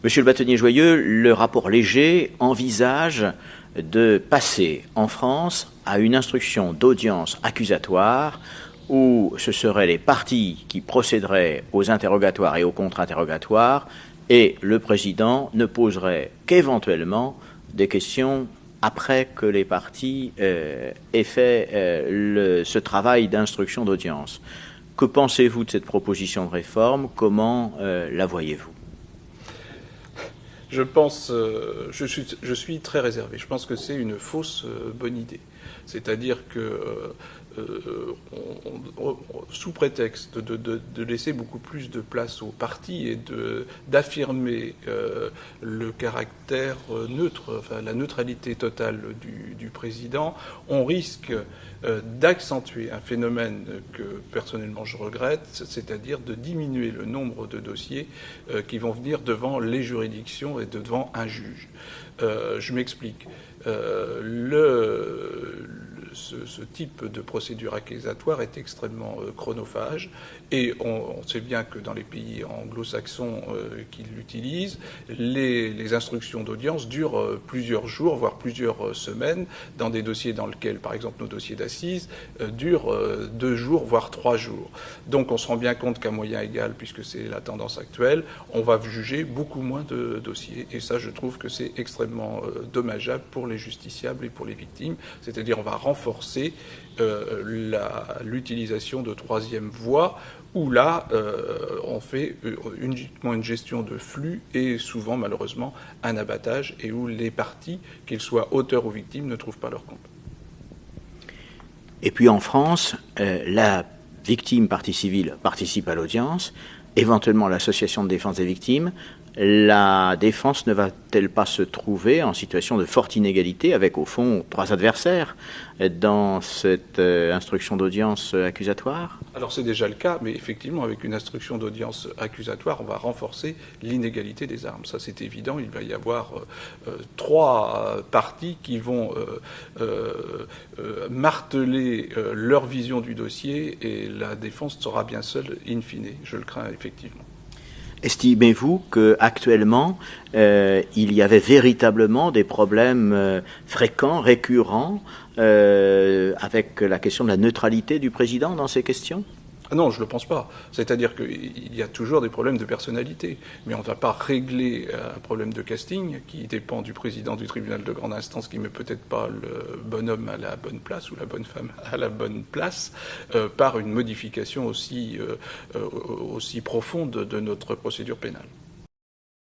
Monsieur le bâtonnier Joyeux, le rapport Léger envisage de passer en France à une instruction d'audience accusatoire où ce seraient les parties qui procéderaient aux interrogatoires et aux contre-interrogatoires et le président ne poserait qu'éventuellement des questions après que les parties aient fait ce travail d'instruction d'audience. Que pensez-vous de cette proposition de réforme? Comment la voyez-vous? Je suis très réservé. Je pense que c'est une fausse bonne idée. C'est-à-dire que sous prétexte de laisser beaucoup plus de place aux partis et d'affirmer le caractère neutre, enfin la neutralité totale du président, on risque d'accentuer un phénomène que personnellement je regrette, c'est-à-dire de diminuer le nombre de dossiers qui vont venir devant les juridictions et devant un juge. Je m'explique. Ce type de procédure accusatoire est extrêmement chronophage et on sait bien que dans les pays anglo-saxons qui l'utilisent, les instructions d'audience durent plusieurs jours, voire plusieurs semaines, dans des dossiers dans lesquels, par exemple, nos dossiers d'assises durent 2 jours, voire 3 jours. Donc on se rend bien compte qu'à moyen égal, puisque c'est la tendance actuelle, on va juger beaucoup moins de dossiers. Et ça, je trouve que c'est extrêmement dommageable pour les justiciables et pour les victimes. C'est-à-dire on va renforcer l'utilisation de troisième voie, où là, on fait uniquement une gestion de flux et souvent, malheureusement, un abattage, et où les parties, qu'ils soient auteurs ou victimes, ne trouvent pas leur compte. Et puis en France, la victime partie civile participe à l'audience, éventuellement l'association de défense des victimes. La défense ne va-t-elle pas se trouver en situation de forte inégalité avec, au fond, 3 adversaires dans cette instruction d'audience accusatoire? Alors c'est déjà le cas, mais effectivement, avec une instruction d'audience accusatoire, on va renforcer l'inégalité des armes. Ça, c'est évident. Il va y avoir 3 parties qui vont marteler leur vision du dossier et la défense sera bien seule in fine. Je le crains effectivement. Estimez-vous qu'actuellement, il y avait véritablement des problèmes fréquents, récurrents, avec la question de la neutralité du président dans ces questions? Non, je ne le pense pas. C'est-à-dire qu'il y a toujours des problèmes de personnalité. Mais on ne va pas régler un problème de casting qui dépend du président du tribunal de grande instance qui ne met peut-être pas le bon homme à la bonne place ou la bonne femme à la bonne place par une modification aussi profonde de notre procédure pénale.